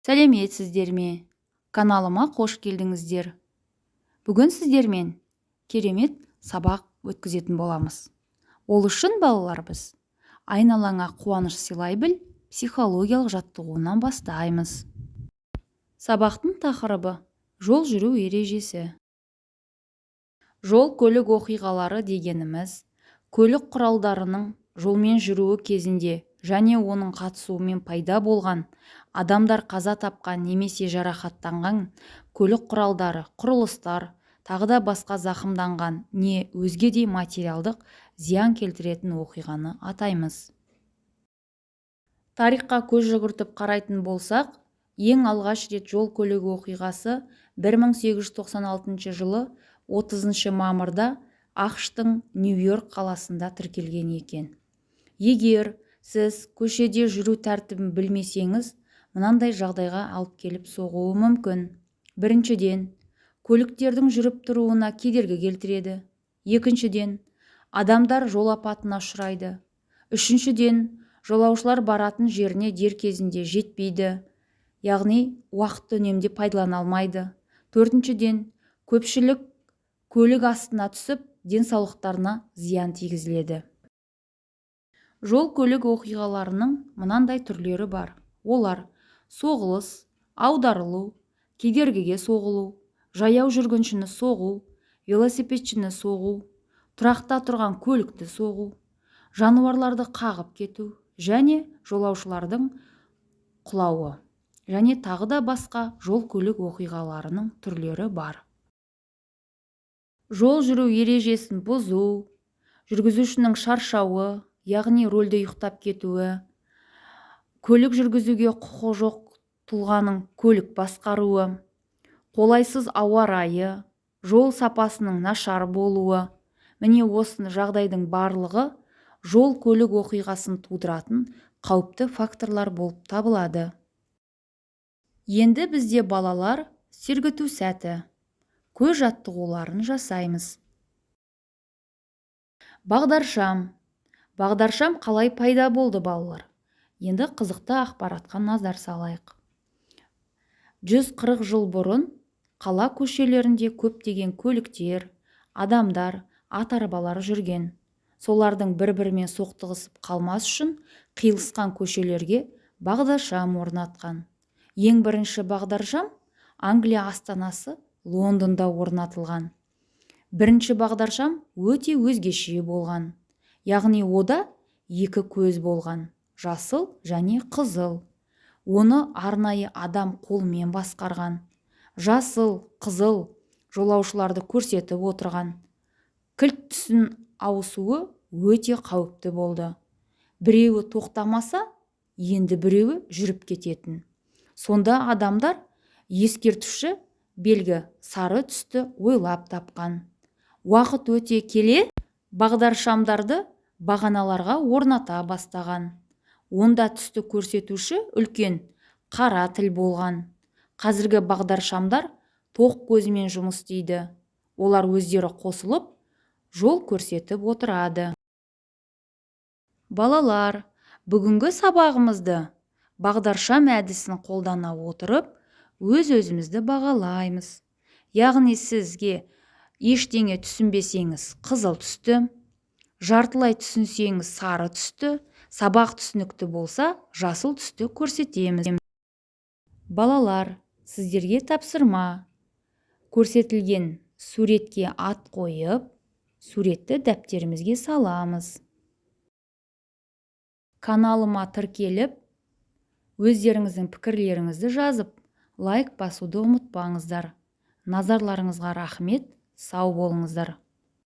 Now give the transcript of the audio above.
Сәлеметсіздер ме? Каналыма қош келдіңіздер. Бүгін сіздермен керемет сабақ өткізетін боламыз. Ол үшін балалар біз айналаңа қуаныш сыйлай біл психологиялық жаттығуынан бастаймыз. Сабақтың тақырыбы жол жүру ережесі. Жол көлік оқиғалары дегеніміз көлік құралдарының жолмен жүруі кезінде және оның қатысуымен пайда болған, адамдар қаза тапқан немесе жарақаттанған көлік құралдары, құрылыстар, тағы да басқа зақымданған не өзге де материалдық зиян келтіретін оқиғаны атаймыз. Тарихқа көз жүгіртіп қарайтын болсақ, ең алғаш рет жол көлік оқиғасы 1896 жылы 30 мамырда ақш-тың Нью-Йорк қаласында тіркелген екен. Егер сіз көшеде жүру тәртібін білмесеңіз, мынандай жағдайға алып келіп соғуы мүмкін. Біріншіден, көліктердің жүріп тұруына кедергі келтіреді. Екіншіден, адамдар жол апатына ұшырайды. Үшіншіден, жолаушылар баратын жеріне дер кезінде жетпейді, яғни уақытты үнемді пайдалана алмайды. Төртіншіден, көпшілік көлік астына түсіп, денсаулықтарына зиян тигізіледі. Жол көлік оқиғаларының мынандай түрлері бар. Олар соғылыс, аударылу, кедергіге соғылу, жаяу жүргіншіні соғу, велосипедшіні соғу, тұрақта тұрған көлікті соғу, жануарларды қағып кету және жолаушылардың құлауы және тағы да басқа жол көлік оқиғаларының түрлері бар. Жол жүру ережесін бұзу, жүргізушінің шаршауы, яғни рөлде ұйықтап кетуі, көлік жүргізуге құқығы жоқ тұлғаның көлік басқаруы, қолайсыз ауа райы, жол сапасының нашар болуы, міне осы жағдайдың барлығы жол көлік оқиғасын тудыратын қауіпті факторлар болып табылады. Енді бізде балалар сергіту сәті, көз жаттығуларын жасаймыз. Бағдаршам. Бағдаршам қалай пайда болды балалар? Енді қызықты ақпаратқа назар салайық. 140 жыл бұрын қала көшелерінде көптеген көліктер, адамдар, ат арбалар жүрген. Солардың бір-бірімен соқтығысып қалмас үшін қиылысқан көшелерге бағдаршам орнатқан. Ең бірінші бағдаршам Англия астанасы Лондонда орнатылған. Бірінші бағдаршам өте өзгеше болған. Яғни ода екі көз болған, жасыл және қызыл. Оны арнайы адам қолмен басқарған. Жасыл, қызыл жолаушыларды көрсетіп отырған. Кілт түсін ауысуы өте қауіпті болды. Біреуі тоқтамаса, енді біреуі жүріп кететін. Сонда адамдар ескертуші белгі сары түсті ойлап тапқан. Уақыт өте келе бағдаршамдарды бағаналарға орната бастаған. Онда түсті көрсетуші үлкен қара тіл болған. Қазіргі бағдаршамдар тоқ көзімен жұмыс істейді. Олар өздері қосылып, жол көрсетіп отырады. Балалар, бүгінгі сабағымызды бағдаршам әдісін қолдана отырып, өз-өзімізді бағалаймыз. Яғни сізге ештеңе түсінбесеңіз қызыл түсті, жартылай түсінсеңіз сары түсті, сабақ түсінікті болса жасыл түсті көрсетеміз. Балалар, сіздерге тапсырма. Көрсетілген суретке ат қойып, суретті дәптерімізге саламыз. Каналыма тіркеліп, өздеріңіздің пікірлеріңізді жазып, лайк басуды ұмытпаңыздар. Назарларыңызға рахмет, сау болыңыздар.